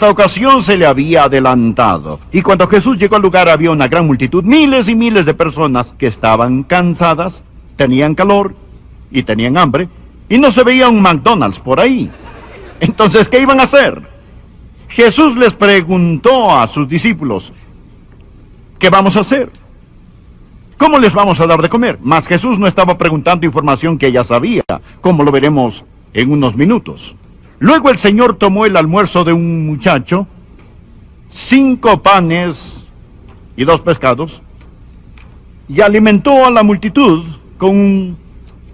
esta ocasión se le había adelantado. Y cuando Jesús llegó al lugar había una gran multitud, miles y miles de personas que estaban cansadas, tenían calor y tenían hambre, y no se veía un McDonald's por ahí. Entonces, ¿qué iban a hacer? Jesús les preguntó a sus discípulos, ¿qué vamos a hacer? ¿Cómo les vamos a dar de comer? Mas Jesús no estaba preguntando información que ya sabía, como lo veremos en unos minutos. Luego el Señor tomó el almuerzo de un muchacho, 5 panes y 2 pescados, y alimentó a la multitud con un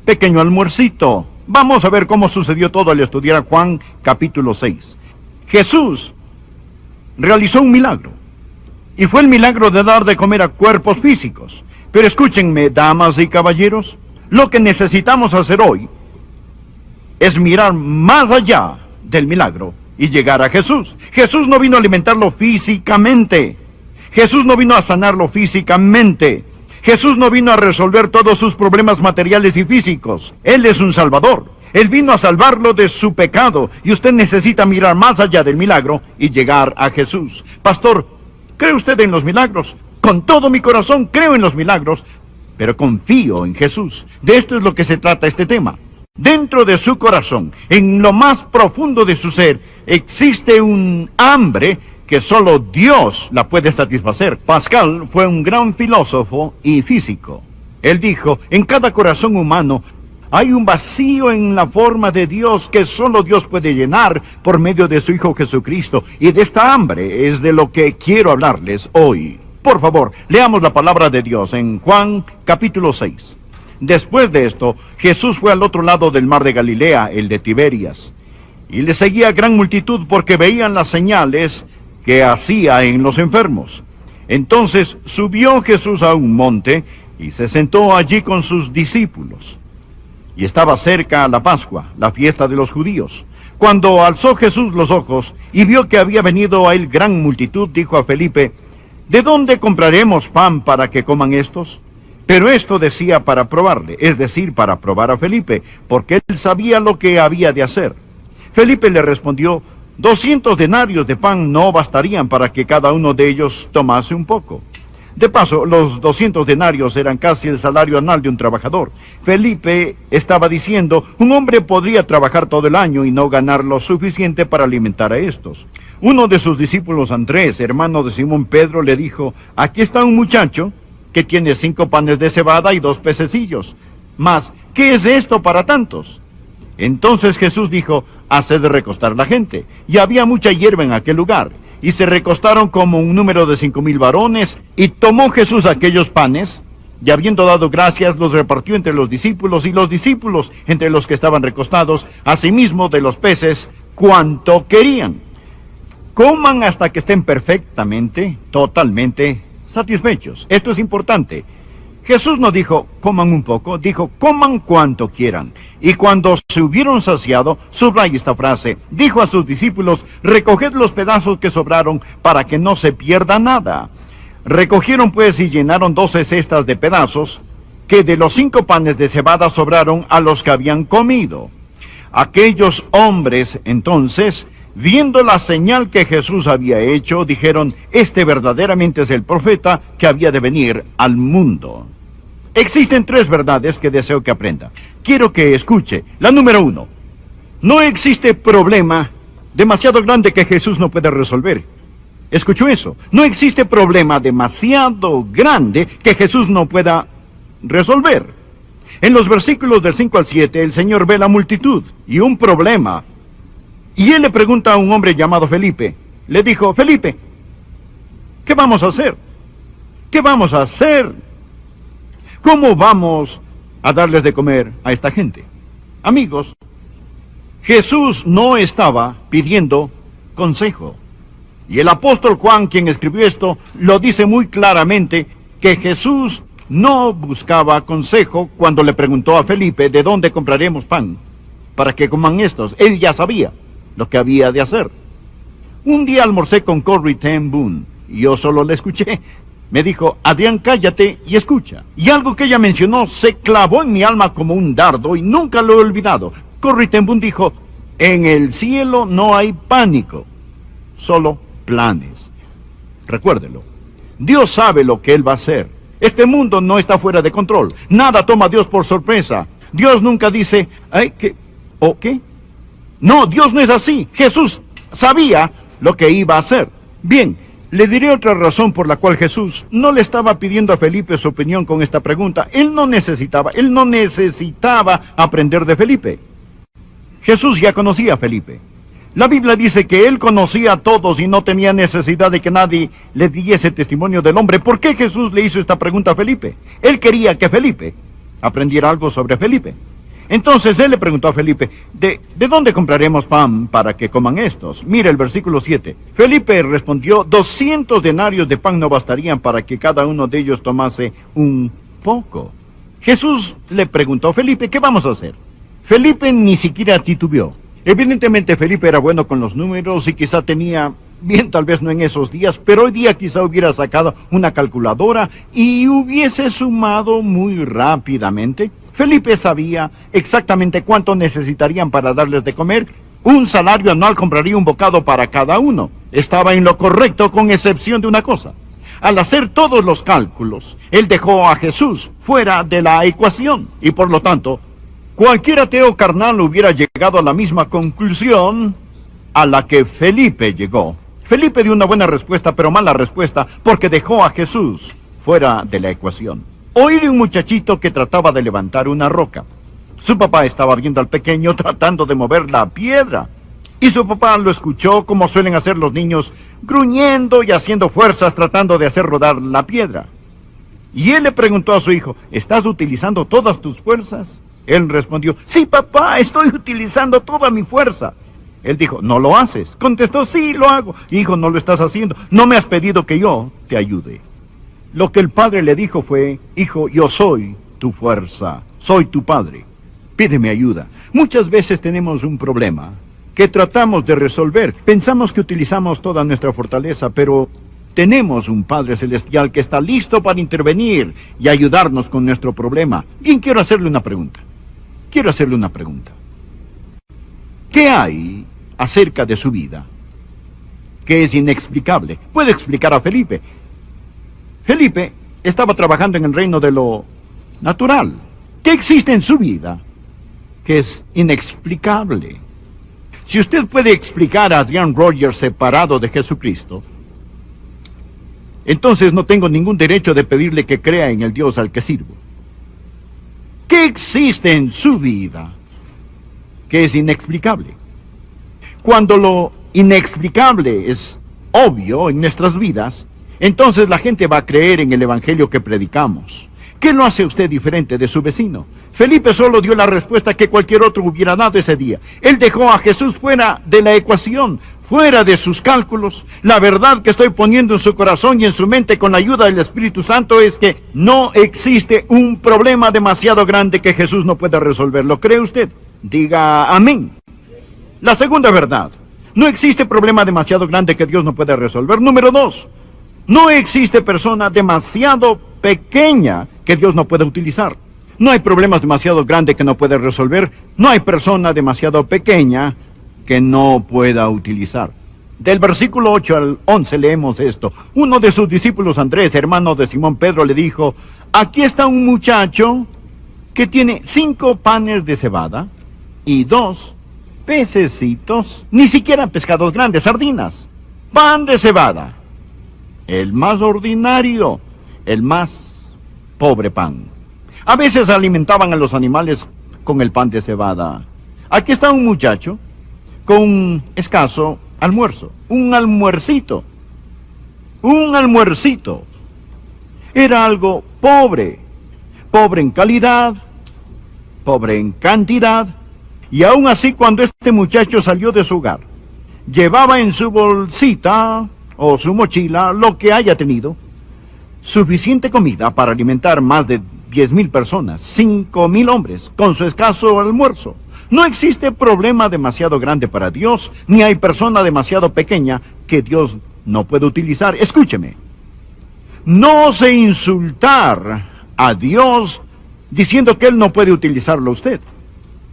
pequeño almuercito. Vamos a ver cómo sucedió todo al estudiar Juan capítulo 6. Jesús realizó un milagro, y fue el milagro de dar de comer a cuerpos físicos. Pero escúchenme, damas y caballeros, lo que necesitamos hacer hoy es mirar más allá del milagro y llegar a Jesús. Jesús no vino a alimentarlo físicamente. Jesús no vino a sanarlo físicamente. Jesús no vino a resolver todos sus problemas materiales y físicos. Él es un salvador. Él vino a salvarlo de su pecado. Y usted necesita mirar más allá del milagro y llegar a Jesús. Pastor, ¿cree usted en los milagros? Con todo mi corazón creo en los milagros, pero confío en Jesús. De esto es lo que se trata este tema. Dentro de su corazón, en lo más profundo de su ser, existe un hambre que solo Dios la puede satisfacer. Pascal fue un gran filósofo y físico. Él dijo, en cada corazón humano hay un vacío en la forma de Dios que solo Dios puede llenar por medio de su Hijo Jesucristo. Y de esta hambre es de lo que quiero hablarles hoy. Por favor, leamos la palabra de Dios en Juan capítulo 6. Después de esto, Jesús fue al otro lado del mar de Galilea, el de Tiberias, y le seguía gran multitud porque veían las señales que hacía en los enfermos. Entonces subió Jesús a un monte y se sentó allí con sus discípulos. Y estaba cerca la Pascua, la fiesta de los judíos. Cuando alzó Jesús los ojos y vio que había venido a él gran multitud, dijo a Felipe, ¿de dónde compraremos pan para que coman estos? Pero esto decía para probarle, es decir, para probar a Felipe, porque él sabía lo que había de hacer. Felipe le respondió, 200 denarios de pan no bastarían para que cada uno de ellos tomase un poco. De paso, los 200 denarios eran casi el salario anual de un trabajador. Felipe estaba diciendo, un hombre podría trabajar todo el año y no ganar lo suficiente para alimentar a estos. Uno de sus discípulos, Andrés, hermano de Simón Pedro, le dijo, aquí está un muchacho que tiene 5 panes de cebada y 2 pececillos. Mas, ¿qué es esto para tantos? Entonces Jesús dijo, haced recostar la gente. Y había mucha hierba en aquel lugar. Y se recostaron como un número de 5,000 varones. Y tomó Jesús aquellos panes, y habiendo dado gracias, los repartió entre los discípulos, y los discípulos entre los que estaban recostados, asimismo de los peces, cuanto querían. Coman hasta que estén perfectamente, totalmente satisfechos. Esto es importante. Jesús no dijo, coman un poco, dijo, coman cuanto quieran. Y cuando se hubieron saciado, subraya esta frase, dijo a sus discípulos, recoged los pedazos que sobraron para que no se pierda nada. Recogieron pues y llenaron 12 cestas de pedazos, que de los 5 panes de cebada sobraron a los que habían comido. Aquellos hombres, entonces, viendo la señal que Jesús había hecho, dijeron, este verdaderamente es el profeta que había de venir al mundo. Existen 3 verdades que deseo que aprenda. Quiero que escuche. La número 1. No existe problema demasiado grande que Jesús no pueda resolver. ¿Escuchó eso? No existe problema demasiado grande que Jesús no pueda resolver. En los versículos del 5 al 7, el Señor ve la multitud y un problema. Y él le pregunta a un hombre llamado Felipe. Le dijo, Felipe, ¿qué vamos a hacer? ¿Qué vamos a hacer? ¿Cómo vamos a darles de comer a esta gente? Amigos, Jesús no estaba pidiendo consejo. Y el apóstol Juan, quien escribió esto, lo dice muy claramente, que Jesús no buscaba consejo cuando le preguntó a Felipe, ¿de dónde compraremos pan para que coman estos? Él ya sabía lo que había de hacer. Un día almorcé con Corrie ten Boom, y yo solo le escuché. Me dijo, Adrián, cállate y escucha. Y algo que ella mencionó se clavó en mi alma como un dardo y nunca lo he olvidado. Corrie ten Boom dijo, en el cielo no hay pánico, solo planes. Recuérdelo. Dios sabe lo que Él va a hacer. Este mundo no está fuera de control. Nada toma a Dios por sorpresa. Dios nunca dice, ay, ¿qué? ¿O qué? No, Dios no es así. Jesús sabía lo que iba a hacer. Bien, le diré otra razón por la cual Jesús no le estaba pidiendo a Felipe su opinión con esta pregunta. Él no necesitaba aprender de Felipe. Jesús ya conocía a Felipe. La Biblia dice que él conocía a todos y no tenía necesidad de que nadie le diese testimonio del hombre. ¿Por qué Jesús le hizo esta pregunta a Felipe? Él quería que Felipe aprendiera algo sobre Felipe. Entonces él le preguntó a Felipe, ¿de dónde compraremos pan para que coman estos? Mira el versículo 7. Felipe respondió, 200 denarios de pan no bastarían para que cada uno de ellos tomase un poco. Jesús le preguntó a Felipe, ¿qué vamos a hacer? Felipe ni siquiera titubeó. Evidentemente Felipe era bueno con los números y quizá tenía, bien tal vez no en esos días, pero hoy día quizá hubiera sacado una calculadora y hubiese sumado muy rápidamente. Felipe sabía exactamente cuánto necesitarían para darles de comer. Un salario anual compraría un bocado para cada uno. Estaba en lo correcto con excepción de una cosa. Al hacer todos los cálculos, él dejó a Jesús fuera de la ecuación y por lo tanto, cualquier ateo carnal hubiera llegado a la misma conclusión a la que Felipe llegó. Felipe dio una buena respuesta, pero mala respuesta, porque dejó a Jesús fuera de la ecuación. Oí de un muchachito que trataba de levantar una roca. Su papá estaba viendo al pequeño tratando de mover la piedra. Y su papá lo escuchó como suelen hacer los niños, gruñendo y haciendo fuerzas tratando de hacer rodar la piedra. Y él le preguntó a su hijo, ¿estás utilizando todas tus fuerzas? Él respondió, sí, papá, estoy utilizando toda mi fuerza. Él dijo, ¿no lo haces? Contestó, sí, lo hago. Hijo, no lo estás haciendo. No me has pedido que yo te ayude. Lo que el padre le dijo fue, hijo, yo soy tu fuerza, soy tu padre. Pídeme ayuda. Muchas veces tenemos un problema que tratamos de resolver. Pensamos que utilizamos toda nuestra fortaleza, pero tenemos un Padre Celestial que está listo para intervenir y ayudarnos con nuestro problema. Bien, quiero hacerle una pregunta. ¿Qué hay acerca de su vida que es inexplicable? Puede explicar a Felipe. Felipe estaba trabajando en el reino de lo natural. ¿Qué existe en su vida que es inexplicable? Si usted puede explicar a Adrian Rogers separado de Jesucristo, entonces no tengo ningún derecho de pedirle que crea en el Dios al que sirvo. ¿Qué existe en su vida que es inexplicable? Cuando lo inexplicable es obvio en nuestras vidas, entonces la gente va a creer en el evangelio que predicamos. ¿Qué lo hace usted diferente de su vecino? Felipe solo dio la respuesta que cualquier otro hubiera dado ese día. Él dejó a Jesús fuera de la ecuación, fuera de sus cálculos. La verdad que estoy poniendo en su corazón y en su mente con la ayuda del Espíritu Santo es que no existe un problema demasiado grande que Jesús no pueda resolver. ¿Lo cree usted? Diga amén. La segunda verdad. No existe problema demasiado grande que Dios no pueda resolver. Número 2. No existe persona demasiado pequeña que Dios no pueda utilizar. No hay problemas demasiado grandes que no pueda resolver. No hay persona demasiado pequeña que no pueda utilizar. Del versículo 8 al 11 leemos esto. Uno de sus discípulos, Andrés, hermano de Simón Pedro, le dijo, aquí está un muchacho que tiene 5 panes de cebada y 2 pececitos, ni siquiera pescados grandes, sardinas. Pan de cebada. El más ordinario, el más pobre pan. A veces alimentaban a los animales con el pan de cebada. Aquí está un muchacho con un escaso almuerzo, un almuercito. Era algo pobre, pobre en calidad, pobre en cantidad, y aún así cuando este muchacho salió de su hogar, llevaba en su bolsita o su mochila, lo que haya tenido, suficiente comida para alimentar más de 10,000 personas, 5,000 hombres, con su escaso almuerzo. No existe problema demasiado grande para Dios, ni hay persona demasiado pequeña que Dios no puede utilizar. Escúcheme, no ose insultar a Dios diciendo que Él no puede utilizarlo a usted.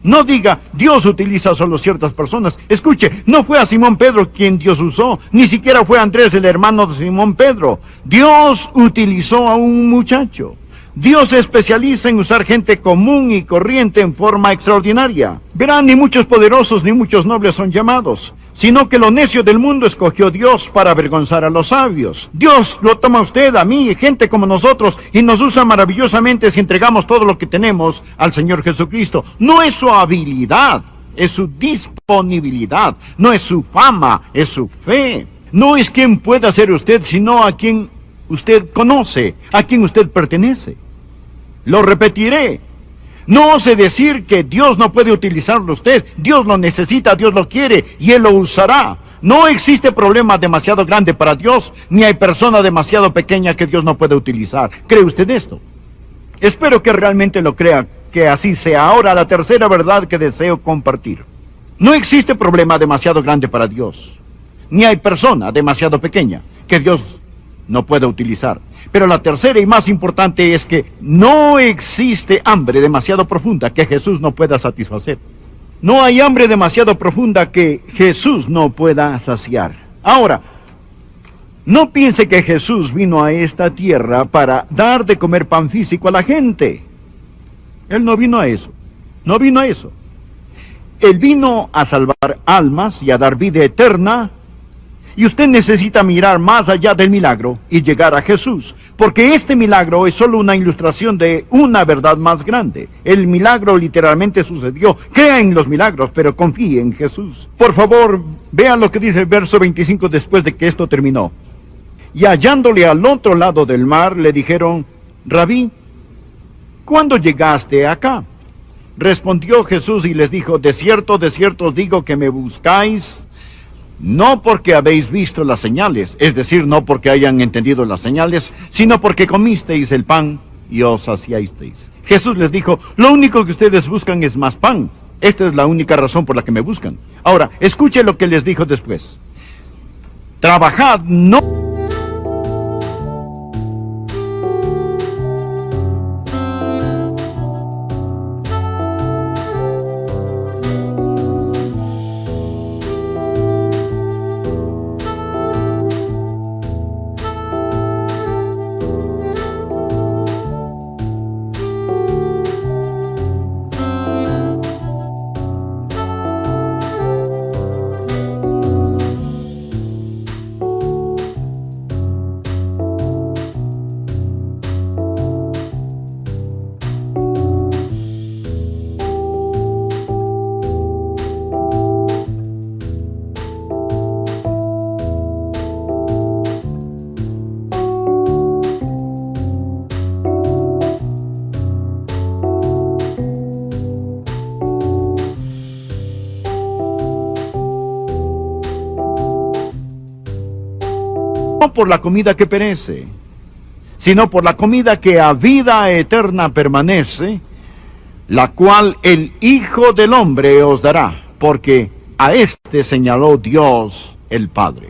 No diga, Dios utiliza solo ciertas personas. Escuche, no fue a Simón Pedro quien Dios usó, ni siquiera fue Andrés, el hermano de Simón Pedro. Dios utilizó a un muchacho. Dios se especializa en usar gente común y corriente en forma extraordinaria. Verán, ni muchos poderosos ni muchos nobles son llamados, sino que lo necio del mundo escogió Dios para avergonzar a los sabios. Dios lo toma a usted, a mí, gente como nosotros, y nos usa maravillosamente si entregamos todo lo que tenemos al Señor Jesucristo. No es su habilidad, es su disponibilidad. No es su fama, es su fe. No es quien pueda ser usted, sino a quien usted conoce, a quien usted pertenece. Lo repetiré. No ose decir que Dios no puede utilizarlo a usted. Dios lo necesita, Dios lo quiere y Él lo usará. No existe problema demasiado grande para Dios, ni hay persona demasiado pequeña que Dios no puede utilizar. ¿Cree usted esto? Espero que realmente lo crea, que así sea. Ahora, la tercera verdad que deseo compartir. No existe problema demasiado grande para Dios, ni hay persona demasiado pequeña que Dios no puede utilizar. Pero la tercera y más importante es que no existe hambre demasiado profunda que Jesús no pueda satisfacer. No hay hambre demasiado profunda que Jesús no pueda saciar. Ahora, no piense que Jesús vino a esta tierra para dar de comer pan físico a la gente. Él no vino a eso. No vino a eso. Él vino a salvar almas y a dar vida eterna. Y usted necesita mirar más allá del milagro y llegar a Jesús, porque este milagro es solo una ilustración de una verdad más grande. El milagro literalmente sucedió. Crea en los milagros, pero confíe en Jesús. Por favor, vean lo que dice el verso 25 después de que esto terminó. Y hallándole al otro lado del mar, le dijeron, Rabí, ¿cuándo llegaste acá? Respondió Jesús y les dijo, de cierto os digo que me buscáis, no porque habéis visto las señales, es decir, no porque hayan entendido las señales, sino porque comisteis el pan y os saciasteis. Jesús les dijo, lo único que ustedes buscan es más pan. Esta es la única razón por la que me buscan. Ahora, escuche lo que les dijo después. Trabajad no por la comida que perece, sino por la comida que a vida eterna permanece, la cual el Hijo del Hombre os dará, porque a este señaló Dios el Padre.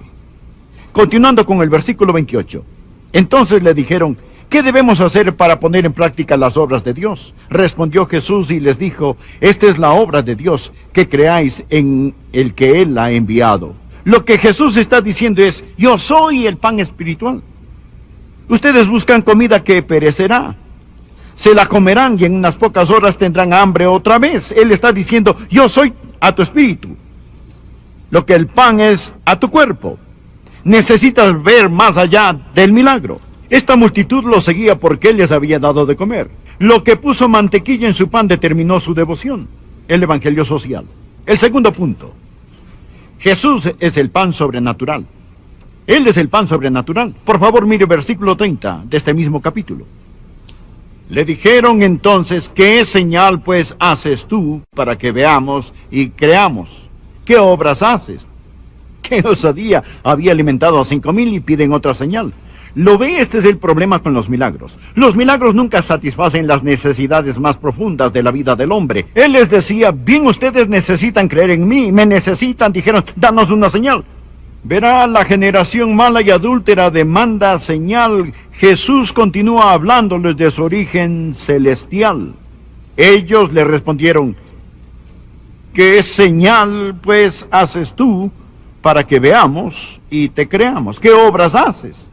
Continuando con el versículo 28. Entonces le dijeron, ¿qué debemos hacer para poner en práctica las obras de Dios? Respondió Jesús y les dijo, esta es la obra de Dios, que creáis en el que Él ha enviado. Lo que Jesús está diciendo es, yo soy el pan espiritual. Ustedes buscan comida que perecerá. Se la comerán y en unas pocas horas tendrán hambre otra vez. Él está diciendo, yo soy a tu espíritu. Lo que el pan es a tu cuerpo. Necesitas ver más allá del milagro. Esta multitud lo seguía porque Él les había dado de comer. Lo que puso mantequilla en su pan determinó su devoción. El evangelio social. El segundo punto. Jesús es el pan sobrenatural. Él es el pan sobrenatural. Por favor, mire versículo 30 de este mismo capítulo. Le dijeron entonces, ¿qué señal pues haces tú para que veamos y creamos? ¿Qué obras haces? ¡Qué osadía! Había alimentado a 5,000 y piden otra señal. ¿Lo ve? Este es el problema con los milagros. Los milagros nunca satisfacen las necesidades más profundas de la vida del hombre. Él les decía, bien, ustedes necesitan creer en mí, me necesitan, dijeron, danos una señal. Verá, la generación mala y adúltera demanda señal. Jesús continúa hablándoles de su origen celestial. Ellos le respondieron, ¿Qué señal, pues, haces tú para que veamos y te creamos? ¿Qué obras haces?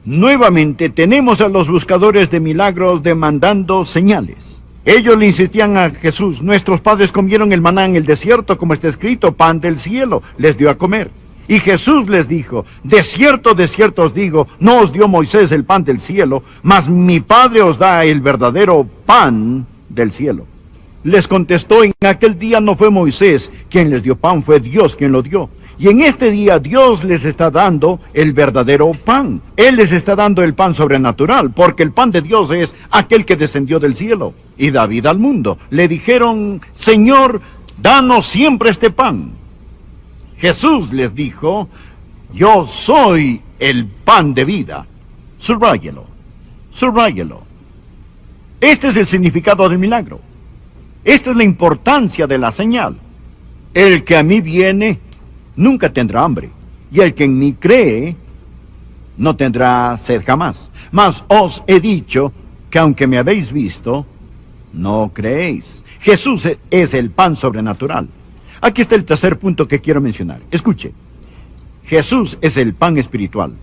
Nuevamente tenemos a los buscadores de milagros demandando señales. Ellos le insistían a Jesús: nuestros padres comieron el maná en el desierto, como está escrito, pan del cielo les dio a comer. Y Jesús les dijo: de cierto os digo, no os dio Moisés el pan del cielo, mas mi Padre os da el verdadero pan del cielo. Les contestó: en aquel día no fue Moisés quien les dio pan, fue Dios quien lo dio. Y en este día Dios les está dando el verdadero pan. Él les está dando el pan sobrenatural, porque el pan de Dios es aquel que descendió del cielo y da vida al mundo. Le dijeron: Señor, danos siempre este pan. Jesús les dijo: yo soy el pan de vida. Subráyelo, subráyelo. Este es el significado del milagro. Esta es la importancia de la señal. El que a mí viene nunca tendrá hambre, y el que en mí cree no tendrá sed jamás. Mas os he dicho que aunque me habéis visto, no creéis. Jesús es el pan sobrenatural. Aquí está el tercer punto que quiero mencionar. Escuche. Jesús es el pan espiritual.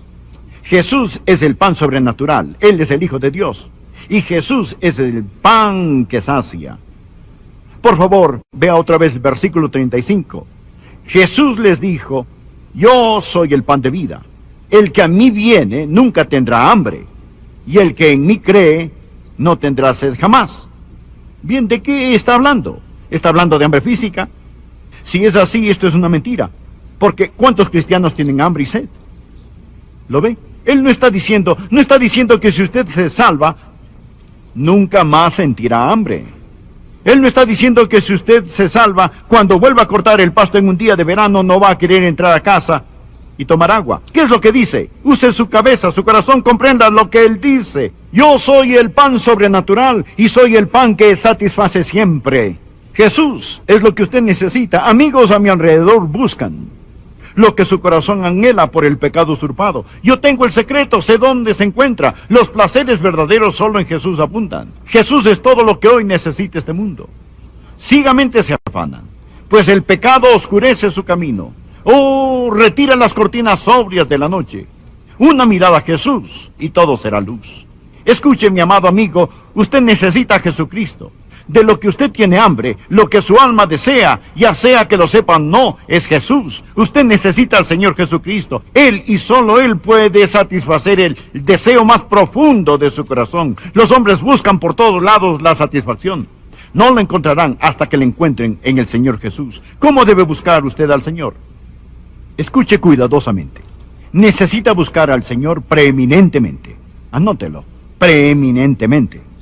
Jesús es el pan sobrenatural. Él es el Hijo de Dios. Y Jesús es el pan que sacia. Por favor, vea otra vez el versículo 35. Jesús les dijo: yo soy el pan de vida. El que a mí viene nunca tendrá hambre, y el que en mí cree no tendrá sed jamás. Bien, ¿de qué está hablando? ¿Está hablando de hambre física? Si es así, esto es una mentira. Porque ¿cuántos cristianos tienen hambre y sed? ¿Lo ve? Él no está diciendo que si usted se salva, nunca más sentirá hambre. Él no está diciendo que si usted se salva, cuando vuelva a cortar el pasto en un día de verano, no va a querer entrar a casa y tomar agua. ¿Qué es lo que dice? Use su cabeza, su corazón, comprenda lo que él dice. Yo soy el pan sobrenatural y soy el pan que satisface siempre. Jesús es lo que usted necesita. Amigos a mi alrededor buscan lo que su corazón anhela por el pecado usurpado. Yo tengo el secreto, sé dónde se encuentra. Los placeres verdaderos solo en Jesús abundan. Jesús es todo lo que hoy necesita este mundo. Ciegamente se afanan, pues el pecado oscurece su camino. Oh, retira las cortinas sobrias de la noche. Una mirada a Jesús y todo será luz. Escuche, mi amado amigo, usted necesita a Jesucristo. De lo que usted tiene hambre, lo que su alma desea, ya sea que lo sepan o no, es Jesús. Usted necesita al Señor Jesucristo. Él y solo Él puede satisfacer el deseo más profundo de su corazón. Los hombres buscan por todos lados la satisfacción. No la encontrarán hasta que la encuentren en el Señor Jesús. ¿Cómo debe buscar usted al Señor? Escuche cuidadosamente. Necesita buscar al Señor preeminentemente. Anótelo, preeminentemente.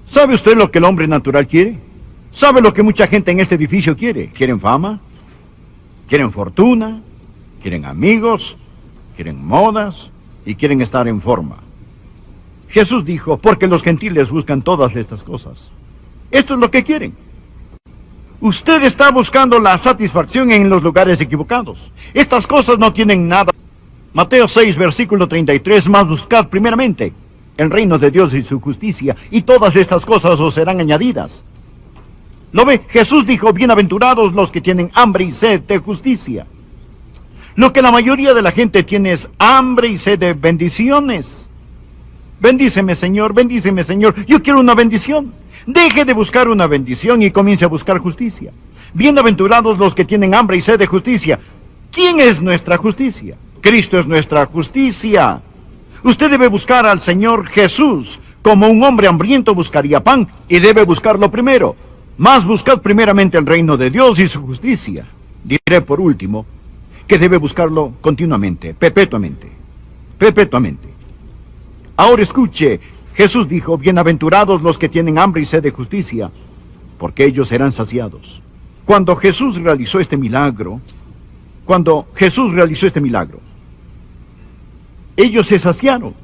¿Sabe usted lo que el hombre natural quiere? ¿Sabe lo que mucha gente en este edificio quiere? ¿Quieren fama? ¿Quieren fortuna? ¿Quieren amigos? ¿Quieren modas? Y quieren estar en forma. Jesús dijo: porque los gentiles buscan todas estas cosas. Esto es lo que quieren. Usted está buscando la satisfacción en los lugares equivocados. Estas cosas no tienen nada. Mateo 6, versículo 33, mas buscad primeramente el reino de Dios y su justicia, y todas estas cosas os serán añadidas. ¿Lo ve? Jesús dijo: bienaventurados los que tienen hambre y sed de justicia. Lo que la mayoría de la gente tiene es hambre y sed de bendiciones. Bendíceme, Señor, bendíceme, Señor. Yo quiero una bendición. Deje de buscar una bendición y comience a buscar justicia. Bienaventurados los que tienen hambre y sed de justicia. ¿Quién es nuestra justicia? Cristo es nuestra justicia. Usted debe buscar al Señor Jesús. Como un hombre hambriento buscaría pan, y debe buscarlo primero. Mas buscad primeramente el reino de Dios y su justicia. Diré por último que debe buscarlo continuamente, perpetuamente. Perpetuamente. Ahora escuche, Jesús dijo: bienaventurados los que tienen hambre y sed de justicia, porque ellos serán saciados. Cuando Jesús realizó este milagro, ellos se saciaron,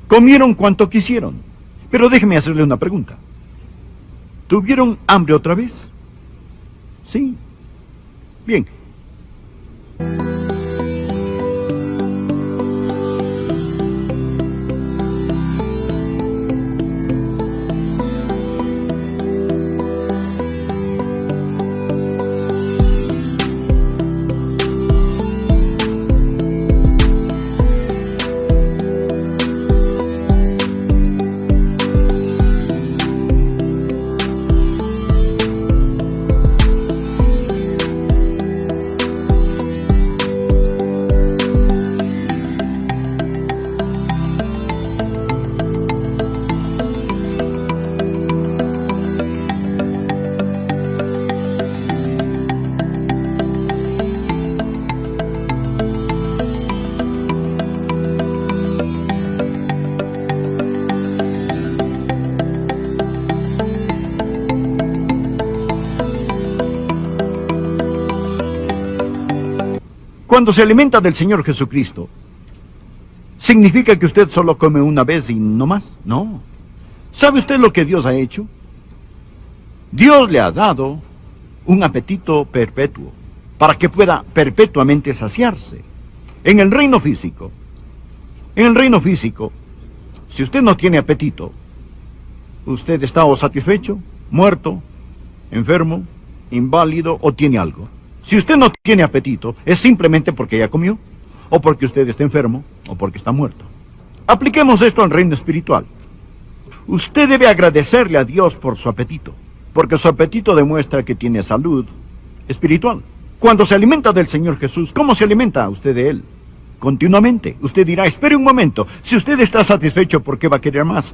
comieron cuanto quisieron. Pero déjeme hacerle una pregunta. ¿Tuvieron hambre otra vez? Sí. Bien. Cuando se alimenta del Señor Jesucristo, ¿significa que usted solo come una vez y no más? No. ¿Sabe usted lo que Dios ha hecho? Dios le ha dado un apetito perpetuo para que pueda perpetuamente saciarse. En el reino físico, si usted no tiene apetito, usted está o satisfecho, muerto, enfermo, inválido o tiene algo. Si usted no tiene apetito, es simplemente porque ya comió, o porque usted está enfermo, o porque está muerto. Apliquemos esto al reino espiritual. Usted debe agradecerle a Dios por su apetito, porque su apetito demuestra que tiene salud espiritual. Cuando se alimenta del Señor Jesús, ¿cómo se alimenta usted de Él? Continuamente. Usted dirá, espere un momento, si usted está satisfecho, ¿por qué va a querer más?